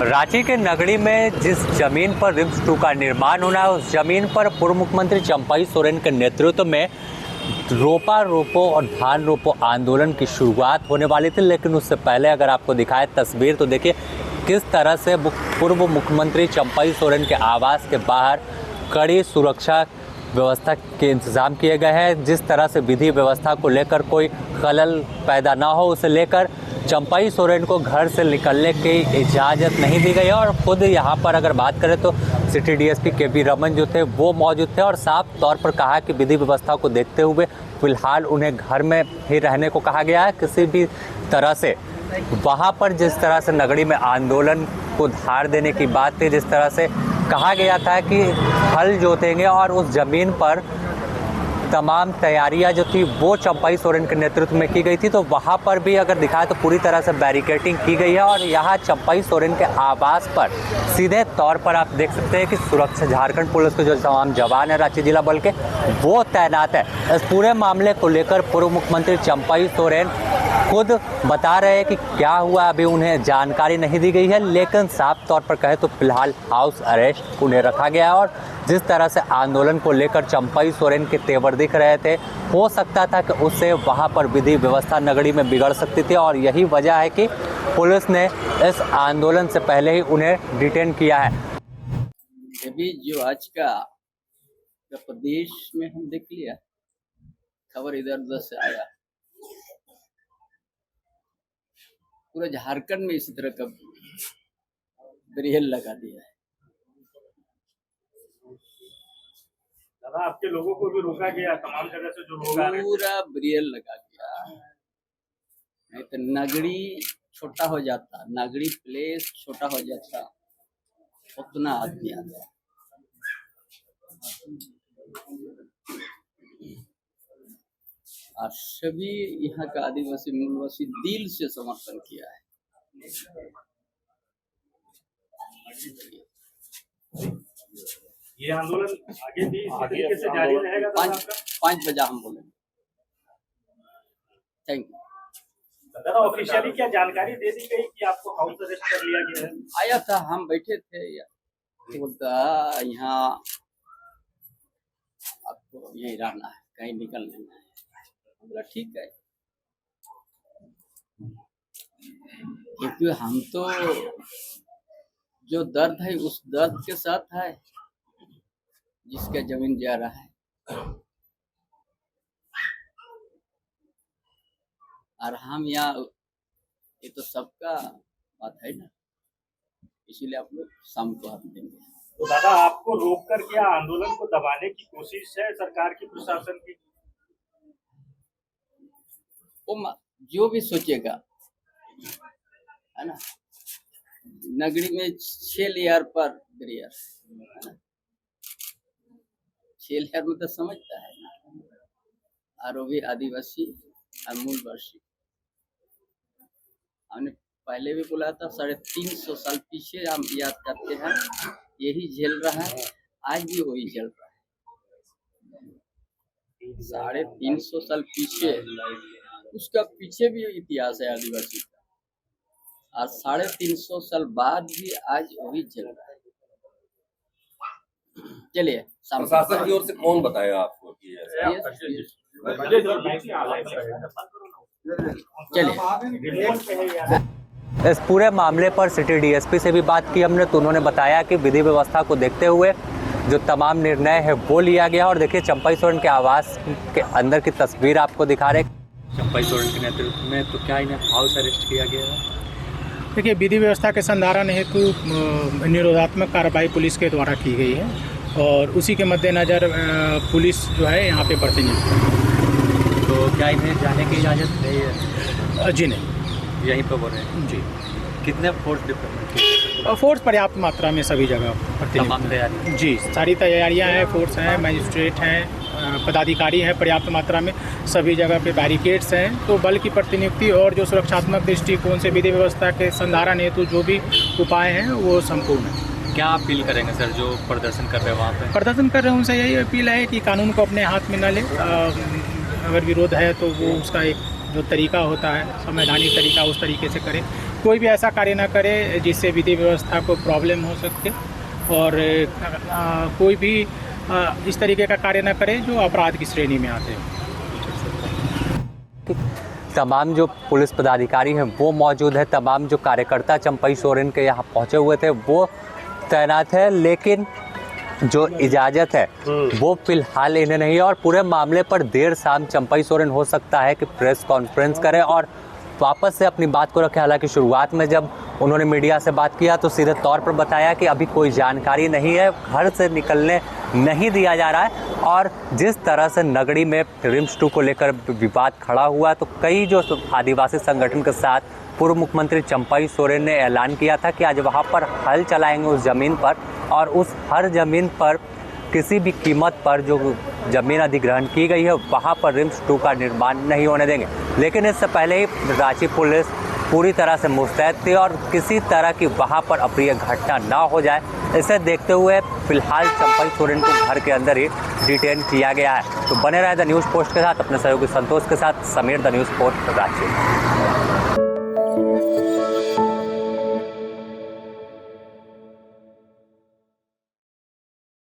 रांची के नगड़ी में जिस जमीन पर रिम्स 2 का निर्माण होना है, उस जमीन पर पूर्व मुख्यमंत्री चंपाई सोरेन के नेतृत्व में रोपा रोपो और धान रोपो आंदोलन की शुरुआत होने वाली थी। लेकिन उससे पहले अगर आपको दिखाए तस्वीर तो देखिए किस तरह से पूर्व मुख्यमंत्री चंपाई सोरेन के आवास के बाहर कड़ी सुरक्षा व्यवस्था के इंतजाम किए गए हैं। जिस तरह से विधि व्यवस्था को लेकर कोई खलल पैदा ना हो, उसे लेकर चंपाई सोरेन को घर से निकलने की इजाज़त नहीं दी गई है। और खुद यहाँ पर अगर बात करें तो सिटी डीएसपी के.वी. रमन जो थे वो मौजूद थे और साफ तौर पर कहा कि विधि व्यवस्था को देखते हुए फिलहाल उन्हें घर में ही रहने को कहा गया है। किसी भी तरह से वहाँ पर जिस तरह से नगरी में आंदोलन को धार देने की बात थी, जिस तरह से कहा गया था कि हल जोतेंगे और उस ज़मीन पर तमाम तैयारियां जो थी वो चंपाई सोरेन के नेतृत्व में की गई थी, तो वहाँ पर भी अगर दिखाए तो पूरी तरह से बैरिकेडिंग की गई है। और यहाँ चंपाई सोरेन के आवास पर सीधे तौर पर आप देख सकते हैं कि सुरक्षा झारखंड पुलिस के जो तमाम जवान है रांची जिला बल के वो तैनात है। इस पूरे मामले को लेकर पूर्व मुख्यमंत्री चंपाई सोरेन खुद बता रहे हैं कि क्या हुआ अभी उन्हें जानकारी नहीं दी गई है, लेकिन साफ तौर पर कहे तो फिलहाल हाउस अरेस्ट उन्हें रखा गया है। और जिस तरह से आंदोलन को लेकर चंपाई सोरेन के तेवर दिख रहे थे, हो सकता था कि उससे वहां पर विधि व्यवस्था नगरी में बिगड़ सकती थी और यही वजह है कि पुलिस ने इस आंदोलन से पहले ही उन्हें डिटेन किया है। अभी जो आज का प्रदेश में हम देख लिया, खबर इधर उधर से आया, पूरा झारखंड में इसी तरह का बेरियल लगा दिया है। दादा आपके लोगों को भी रोका गया, तमाम जगह से जो लोग आ रहे थे पूरा बेरियल लगा दिया, नहीं तो नगरी छोटा हो जाता, नगरी प्लेस छोटा हो जाता, उतना आदमी आता। और सभी यहाँ का आदिवासी मूलवासी दिल से समर्थन किया है। ये आंदोलन आगे भी इसी तरीके से जारी रहेगा। 5 बजे हम बोलेंगे। Thank you. दादा ऑफिशियली क्या जानकारी दे दी गई कि आपको हाउस अरेस्ट कर लिया गया है? आया था, हम बैठे थे, बोलता यहाँ आपको यही रहना है, कहीं निकल नहीं है। बोला ठीक है, क्योंकि हम तो जो दर्द है उस दर्द के साथ है जिसका जमीन जा रहा है। और हम यहाँ, ये तो सबका बात है ना, इसीलिए आप लोग शाम को हाथ देंगे। तो दादा आपको रोक कर क्या आंदोलन को दबाने की कोशिश है सरकार की, प्रशासन की? वो जो भी सोचेगा है ना, नगरी में 6 लेयर पर बेरियर है ना, 6 लेयर में तो समझता है ना, और वो भी आदिवासी और मूलवासी। हमने पहले भी बोला था, 350 साल पीछे हम याद करते हैं, यही झेल रहा है, आज भी वही झेल रहा है। 350 साल पीछे, उसका पीछे भी इतिहास है आदिवासी का, और 350 साल बाद भी आज वही झेल रहा है। चलिए, प्रशासन की ओर से कौन बताया आपको कि चलिए। इस पूरे मामले पर सिटी डीएसपी से भी बात की हमने, तो उन्होंने बताया कि विधि व्यवस्था को देखते हुए जो तमाम निर्णय है वो लिया गया। और देखिए चंपाई सोरेन के आवास के अंदर की तस्वीर आपको दिखा रहे। चंपाई सोरेन के नेतृत्व में तो क्या इन्हें हाउस अरेस्ट किया गया है? देखिए, विधि व्यवस्था के संधारण हेतु निरोधात्मक कार्रवाई पुलिस के द्वारा की गई है और उसी के मद्देनज़र पुलिस जो है यहाँ पे बढ़ती नहीं। तो क्या इन्हें जाने की इजाज़त नहीं है? जी नहीं, यहीं पर बोल रहे हैं जी। कितने फोर्स डिप्लॉयमेंट? फोर्स पर्याप्त मात्रा में सभी जगह तमाम तैयारी? जी, सारी तैयारियां हैं, फोर्स हैं, मजिस्ट्रेट हैं, पदाधिकारी हैं पर्याप्त मात्रा में, सभी जगह पे बैरिकेड्स हैं। तो बल की प्रतिनियुक्ति और जो सुरक्षात्मक दृष्टिकोण से विधि व्यवस्था के संधारण हेतु जो भी उपाय हैं वो संपूर्ण है। क्या अपील करेंगे सर जो प्रदर्शन कर रहे हैं वहाँ पे? प्रदर्शन कर रहे हैं उनसे यही अपील है कि कानून को अपने हाथ में न ले, अगर विरोध है तो वो उसका एक जो तरीका होता है संवैधानिक तरीका, उस तरीके से करें। कोई भी ऐसा कार्य ना करे जिससे विधि व्यवस्था को प्रॉब्लम हो सके, और कोई भी इस तरीके का कार्य ना करे जो अपराध की श्रेणी में आते हैं। तमाम जो पुलिस पदाधिकारी हैं वो मौजूद है, तमाम जो कार्यकर्ता चंपई सोरेन के यहाँ पहुँचे हुए थे वो तैनात है, लेकिन जो इजाज़त है वो फिलहाल इन्हें नहीं है। और पूरे मामले पर देर शाम चंपई सोरेन हो सकता है कि प्रेस कॉन्फ्रेंस करें और वापस से अपनी बात को रखें। हालांकि शुरुआत में जब उन्होंने मीडिया से बात किया तो सीधे तौर पर बताया कि अभी कोई जानकारी नहीं है, घर से निकलने नहीं दिया जा रहा है। और जिस तरह से नगड़ी में रिम्स 2 को लेकर विवाद खड़ा हुआ तो कई जो आदिवासी संगठन के साथ पूर्व मुख्यमंत्री चंपई सोरेन ने ऐलान किया था कि आज वहाँ पर हल चलाएंगे उस ज़मीन पर, और उस हर ज़मीन पर किसी भी कीमत पर जो ज़मीन अधिग्रहण की गई है वहाँ पर रिम्स 2 का निर्माण नहीं होने देंगे। लेकिन इससे पहले ही रांची पुलिस पूरी तरह से मुस्तैद थी और किसी तरह की वहाँ पर अप्रिय घटना ना हो जाए, इसे देखते हुए फिलहाल चंपई सोरेन को घर के अंदर ही डिटेन किया गया है। तो बने रहे द न्यूज़ पोस्ट के साथ, अपने सहयोगी संतोष के साथ। Sameer, the news post, Ranchi.